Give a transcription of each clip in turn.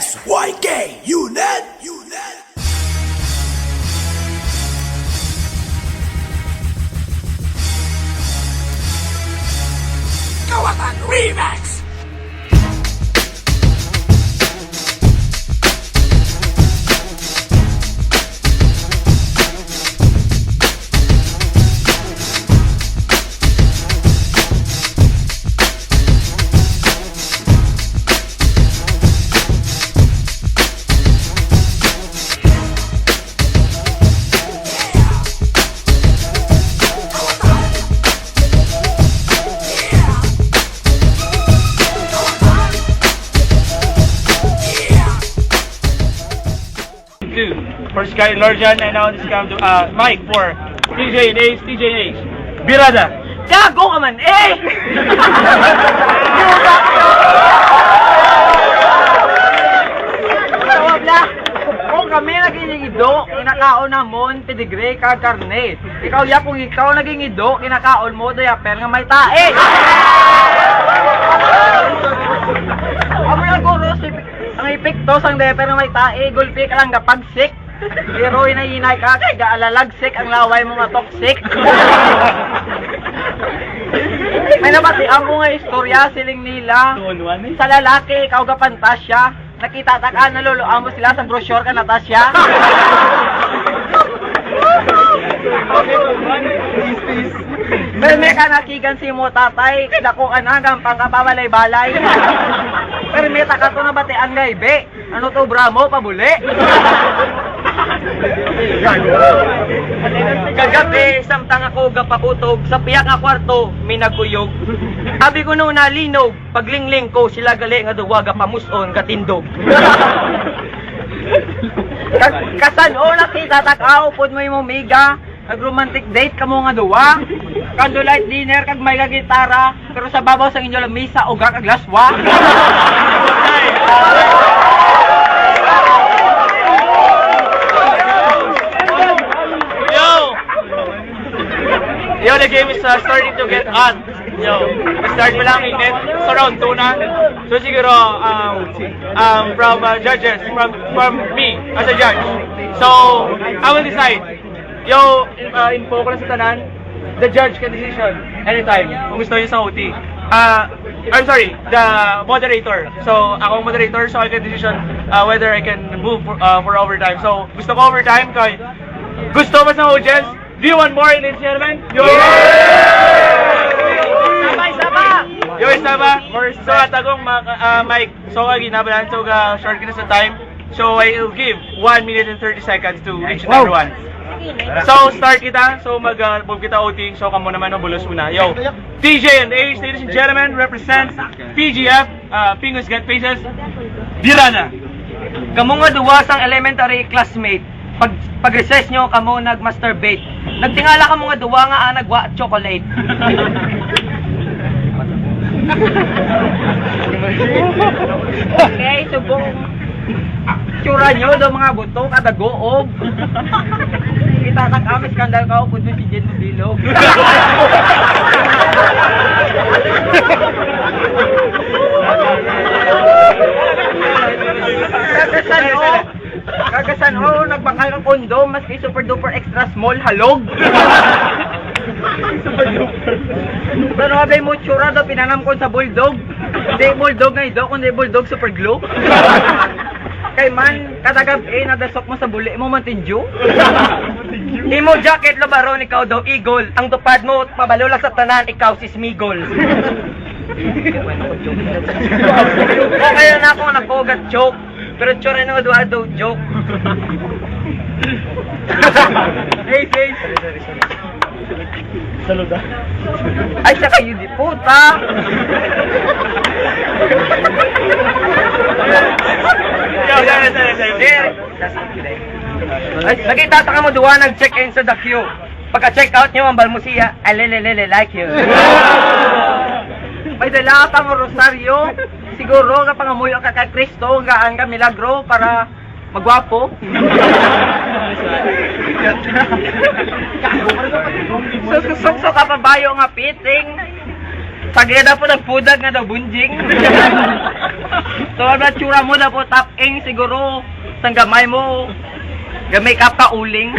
SYK Unit. Kawatan Remix. For Sky Lorjan, and now this comes to Mike for TJ and Ace, TJ and Ace. Birada! Gago ka man eh! Wala! Kung kami naging ido, kinakaon namon, pedigree, kakarne. Ikaw ya, kung ikaw naging ido, kinakaon mo, dayaper nga may tae. Amo lang guro, ang epekto sang dayaper nga may tae, gulpi ka lang kapagsik. Pero inainay ka, kaya gaalalagsik ang laway mo nga toxic. May nabatian ko nga istorya, siling nila. Sa lalaki, ikaw ka pantasya. Nakita ta ka, naluluan mo sila sa brochure ka, Natasha. Pero may ka nakigan si mo tatay, dako ka na, gampang ka pabalay-balay. Pero may taka to na batian nga ibe. Ano to, Bramo, pabuli? Kagabi, samtang ako gapakutog, sa piyak nga kwarto, may nagkuyog. Sabi ko nung nalinog, paglingling ko, sila gali nga duwaga pamuson, katindog. Kasan o nakita takaw, pud mo yung miga, nag-romantic date ka mo nga duwa. Candlelight dinner, kag may gitara, pero sa babaw sa inyo lang misa, uga kag laswa. Yo, the game is starting to get hot. Yo, start pa lang init. So round 2 na. So siguro from judges, from me as a judge. So I will decide. Yo, info ko lang sa tanan. The judge can decision anytime kung gusto niya sa OT. I'm sorry, the moderator. So ako ang moderator, so I can decision whether I can move for overtime. So gusto ko overtime kay gusto ba sa audience? Do you want more, ladies and gentlemen? Yo! Sabay-saba! Yo, saba! So, atagong Mike, so ginabalan, so short kita sa time. So, I will give 1 minute and 30 seconds to each and everyone. So, start kita. So, mag-move kita OT. So, kamo naman ang bulos una. Yo! TJ and Ace, ladies and gentlemen, represent PGF, Fingers Get Faces, Birada. Kamu nga duwa sang elementary classmate. Pag-recess nyo, kamo nag-masturbate. Nagtingala ka mga duwa nga nagwa chocolate. Okay, subong tsura nyo daw mga buto, kada goob. Kita kang kami skandal ka, kung si Jen Bilog. Kagasan o, nagbakal ng kondom, maski super duper extra small, halog. Pero abay mo tsura daw, pinanam ko sa bulldog. Hindi bulldog nga ido, kundi bulldog super glue. Kay man, katagab nadasok mo sa buli mo, mantinju. Imo jacket, labaron, ikaw daw eagle. Ang tupad mo, pabalo lang sa tanan, ikaw si Smigol. O kaya na ako napogat joke. Pero tsura nyo doon daw joke. Hey, hey. Saluda. Ay, saka yun di puta. Ay, nagkitataka mo doon, nag-check-in sa The Q. Pagka-check out nyo, ang balmusiya, alelelele like you. May dala ka mo rosaryo. Siguro nga pangamuyo ka kay Kristo, gaan ka milagro para magwapo. So ka pa bayo nga piting. Pag-eda po nagpudag nga daw, bunjing. So, ang tsura mo na po, top-ing siguro, sang gamay mo, gamay ka pa uling.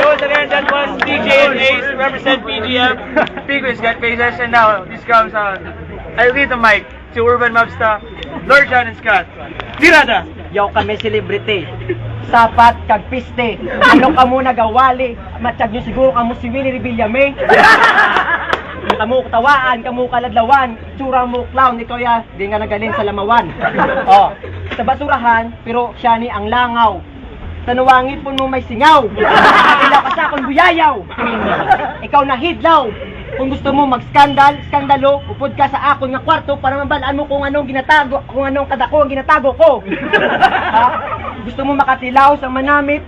So again, that was DJ and Ace, represent PGF. Pigwiz got faces, and now this comes I lead the mic to Urban Mobsta, Lord John and Scott. Tirada! Yaw kami celebrity. Sapat kag piste. Ano ka mo nagawali? Matsyag nyo siguro kamo si Willie Revillame. Kamu tawaan, kamu kaladlawan, tsura mo clown, ikaw ya, di nga nagaling sa lamawan. Oh, sa basurahan, pero siya ni ang langaw. Sa nuwangit po mo may singaw. Ilaw ka sa akong buyayaw. Ikaw na hidlaw. Kung gusto mo mag-skandal, skandalo, upod ka sa akon nga kwarto para mabalaan mo kung anong ginatago, kung anong kadako ang ginatago ko. Ha? Gusto mo makatilaw sa manamit,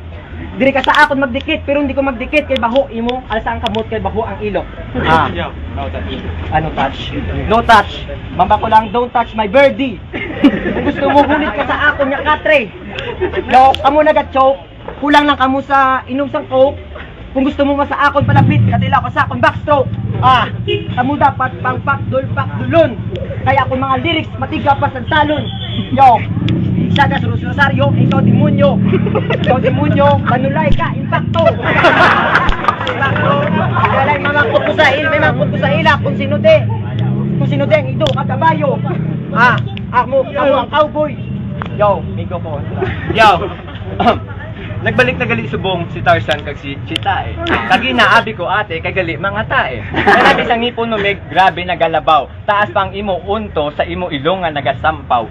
diri ka sa akon magdikit, pero hindi ko magdikit kay baho imo, alsa ang kamot kay baho ang ilok. Ah. No touch. Ano touch? No touch. Mamba ko lang, don't touch my birdie. Kung gusto mo hulit ka sa akon nga katre. Yo, kamo naga-choke, kulang lang kamo sa inom sang coke. Kung gusto mo sa akon palapit, katilaw ka sa akon backstroke. Ah, kamo dapat pang pakdulon. Kaya kung mga lyrics matiga pa sa talon. Yo, Saga Rosario, ikaw demonyo. Ikaw demonyo, manulay ka, impacto. Impacto. Dalay mamangkot ko sa may mangkot ko sa ila kung sino de. Kung sino de ang ido ka kabayo. Ah, ako ang cowboy. Yo, migo ko. Yo! Nagbalik na gali subong si Tarzan kag si Cheetah eh. Kagi naabi ko ate kay gali mga tae. Kanabi sang ngipon no meg grabe nagalabaw. Taas pang imo unto sa imo ilong nga nagasampaw.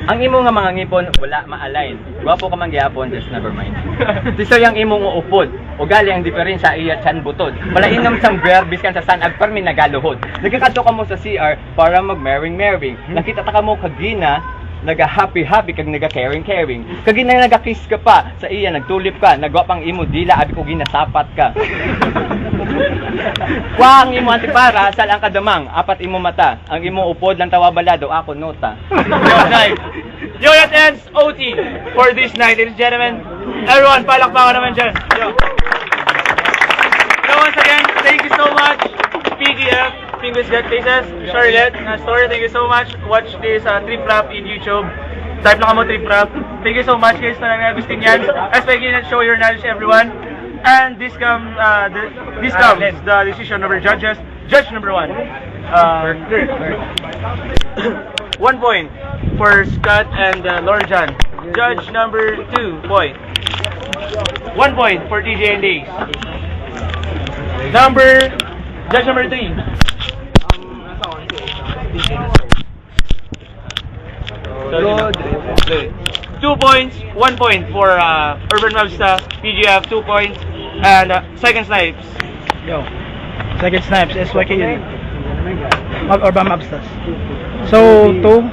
Ang imo nga mga ngipon wala ma-align. Gwapo ka man gyapon, just never mind. Tisoy ang imo nga upod. Ugali ang diferensya iya chan butod. Wala inom sang beer biskan sa sanag permi nagaluhod. Nagkakadto ka mo sa CR para mag-merring. Nakita ta ka mo kagina naga-happy kag naga-caring. Kag naga-kiss ka pa sa iya, nagtulip ka, nagwapang imo dila, abi ko ginasapat ka. Wa ang imo antipara, sal ang kadamang, apat imo mata. Ang imo upod lang tawa balado, ako nota. Yo, that ends OT for this night, ladies and gentlemen. Everyone, palakpakan naman dyan. Yo. So once again, thank you so much, PGF. Pigwiz Got Faces, Charlotte, Story, thank you so much. Watch this Trip Rap in YouTube. Type lang mo Trip Rap. Thank you so much guys na gusto niyan. Expect you to show your knowledge everyone. And this comes the decision of our judges. Judge number 1. 1 point for Scott and Lord John. Judge number 2 point. 1 point for TJ and Ace. Judge number 3. 2 points, 1 point for Urban Mobsta, PGF 2 points, and Second Snipes. Yo, Second Snipes, SYK yun. Urban Mobstas. So, 2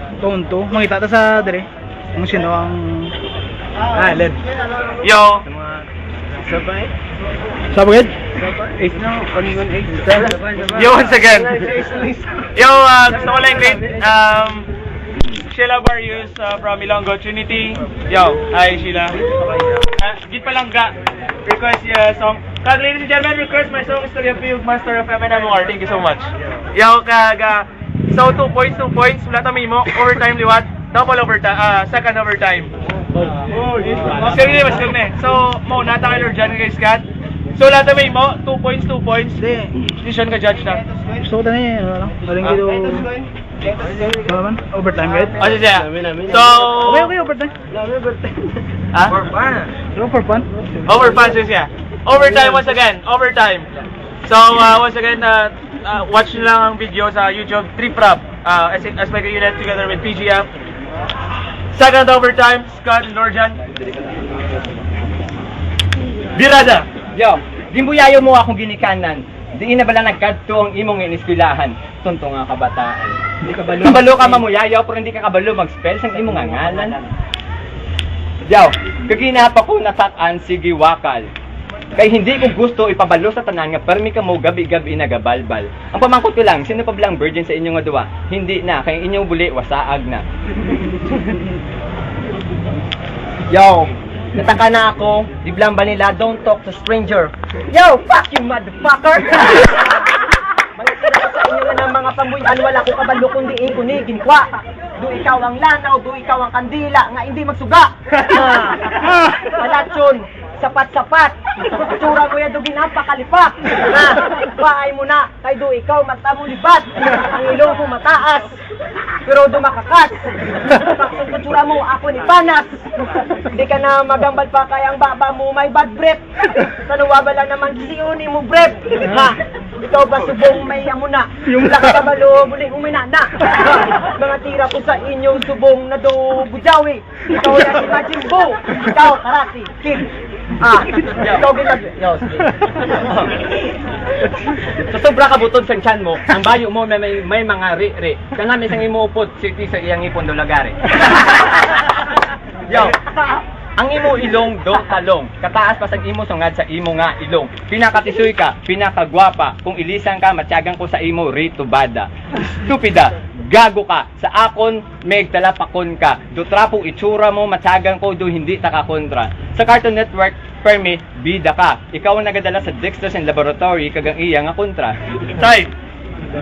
Mangita ta sa dire. Kung sino ang Led. Yo, Sabagid? yo once again. Yo, gusto ko lang great. Sheila Barrios from Ilonggo Trinity. Yo, hi Sheila. Git pa lang ga. Request song. Ladies and gentlemen, request my song Story of You, Master of MNMR. Thank you so much. Yo, so 2 points. Wala tami mo. Overtime liwat. Double overtime. Second overtime. Sige, mas kami. So, mo nata kay Lord John kay Scott. So, lahat tami mo. 2 points. Decision ka judge na. So, tani, ano lang. Galing dito. Overtime, right? O, siya. So, Okay, overtime. ha? For fun. Overfun siya. Overtime once again. Overtime. So, once again, watch nyo lang ang video sa YouTube. Trip Rap. As like a unit together with PGF. Second overtime, Scott and Lord John. Birada. Yo, gimbuyayo mo akong ginikanan. Diin na bala nagkadto ang imong iniskwilahan. Tunto nga kabataan. Hindi ka balo. Kabalo ka mamuyayaw pero hindi ka kabalo mag-spell sang imong nga ngalan. Yo, kaginapa ko nasakan sige wakal. Kay hindi ko gusto ipabalo sa tanan nga permi ka mo gabi-gabi nagabalbal. Ang pamangkot ko lang, sino pa blang virgin sa inyo nga duwa? Hindi na, kay inyong buli wasaag na. Yo, nataka na ako. Biglang ba nila, don't talk to stranger. Yo, fuck you, motherfucker! Malasira ko sa inyo na ng mga pambuyan, wala ko kabalo kundi kunigin kwa. Do ikaw ang lanaw, do ikaw ang kandila, nga hindi magsuga. Palatson, sapat-sapat. Tsura mo yan, do ginapakalipak. Paay mo na, kay do ikaw magtamulipat. Ang ilong ko mataas, pero do makakas. Paksong katsura mo, ako ni panas. Di ka na magambal pa, kaya ang baba mo may bad breath. Sanuwa ba lang naman siyuni mo breath. Ikaw ba subong may amuna? Yung lakabalo, muling uminana. Mga tira ko sa inyong subong na do bujawi. Ikaw yan si Majin Buu. Ikaw, karate, kid. Ikaw ginag... Yo, sige. Sa sobra ka butod sa tiyan mo, ang bayo mo may mga ri-ri. Kaya nga may isang imuupod, siti sa iyang ipon do lagari. Yo, ang imo ilong do talong, kataas pa sa imo sungad sa imo nga ilong. Pinakatisoy ka, pinakagwapa, kung ilisan ka, matyagang ko sa imo rito bada. Stupida, gago ka, sa akon, meg talapakon ka. Do trapong itsura mo, matyagang ko, do hindi takakontra. Sa Cartoon Network, permi, bida ka. Ikaw ang nagadala sa Dexter's Laboratory, kagang iya nga kontra. Time.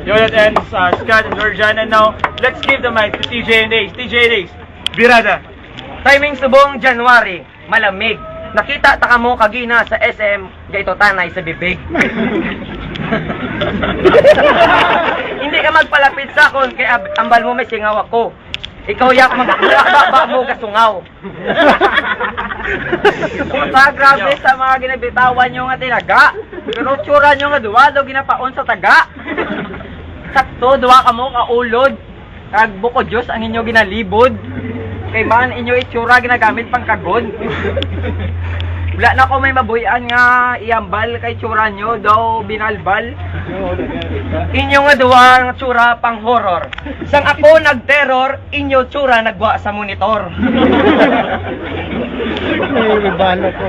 Yo, that ends Scott and Georgian. And now, let's give the mic to TJ and Ace. TJ and Ace, Birada. Timing subong January, malamig. Nakita ta ka mo kagina sa SM, gaito tanay sa bibig. Hindi ka magpalapit sa akon, kay ambal mo may singaw ako. Ikaw yak magbaba mo kasungaw. Puta, grabe sa mga ginabitawan nyo nga tinaga. Pero tsura nyo nga duwa, daw ginapaon sa taga. Sakto, duwa ka mo kaulod. Kag buko Diyos ang inyo ginalibod. Kay man inyo itsura ginagamit pang kagod. Wala na ko may mabuyan nga iambal kay tsura nyo daw binalbal. Inyo nga duwa nga tsura pang horror. Sang ako nagterror, inyo tsura nagwa sa monitor. Balo ko.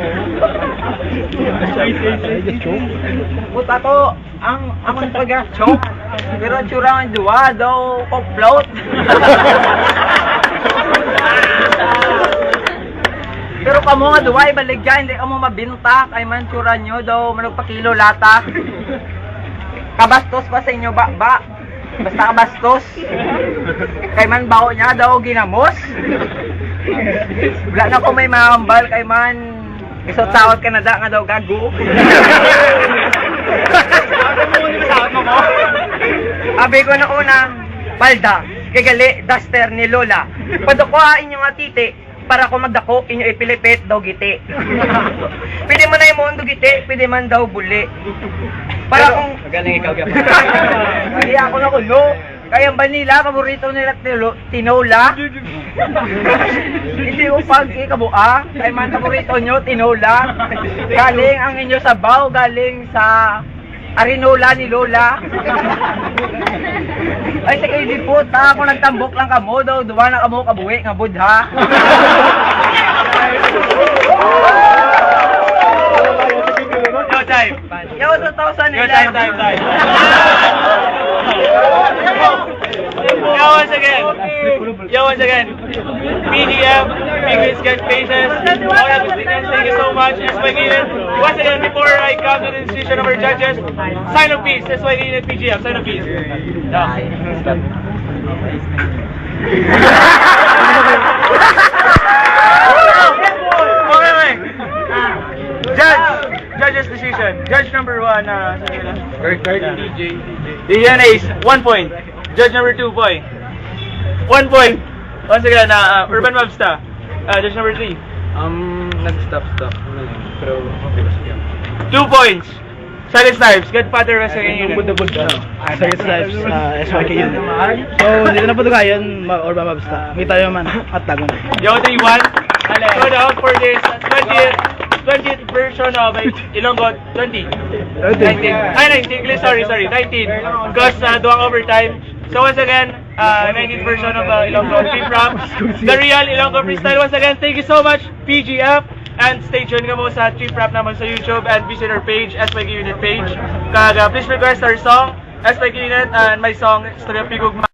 Puta ko, ang amon pag-choke. Pero tsura nga duwa daw float. Pero kamo nga duway baligya, hindi ka mo mabinta kay man tsura nyo daw managpakilo lata. Kabastos pa sa inyo ba? Basta kabastos. Kay man bao niya daw ginamos. Wala na ko may mahambal kay man isot sahod Canada nga daw gago. Abi ko na una, palda, kigali, duster ni Lola. Padukuha inyo nga titi, para ko magdako, inyo ipilipit daw giti. Pwede man na yung mundo giti, pwede man daw buli. Para kung... Magaling ikaw ka. Kaya ako na kuno. Kaya ba nila, paborito nila tinola? Hindi ko pag ikabua. Kaya man paborito nyo, tinola. Galing ang inyo sabaw, galing sa arinola ni Lola. Ay, sige, di po, ako nagtambok lang kamo daw, duwa na kamo kabuhi, nga budha. Yo, time. Yo, 2,000 nila. Yo, time. Yo, once again. PDM, English Get Faces. All of the students, thank you so much. SYGINIT. Once again, before I come to the decision of our judges, sign of peace. SYGINIT, PGM, sign of peace. Okay. Judge's decision. Judge number 1, DJ and Ace, 1 point. Judge number 2, boy. 1 point. Once again, Urban Mobsta. Judge number 3. Nag-stop. Pero, okay. 2 points. Silent Snipes, Godfather Wrestling Unit. Circuit Snipes, SYK unit. So, dito na po kayon, Urban Mobsta. May tayo man, at tagon. Yo, 3-1. So, the out for this 20th version of Ilonggo 20. 19. Ay, 19. Sorry. 19. Because duwang overtime. So once again, 19th version of Ilonggo Free From the real Ilonggo Freestyle. Once again, thank you so much, PGF. And stay tuned ka mo sa Trip Rap naman sa YouTube and visit our page, SYK Unit page. Please request our song, SYK Unit, and my song, Story of Pigugma.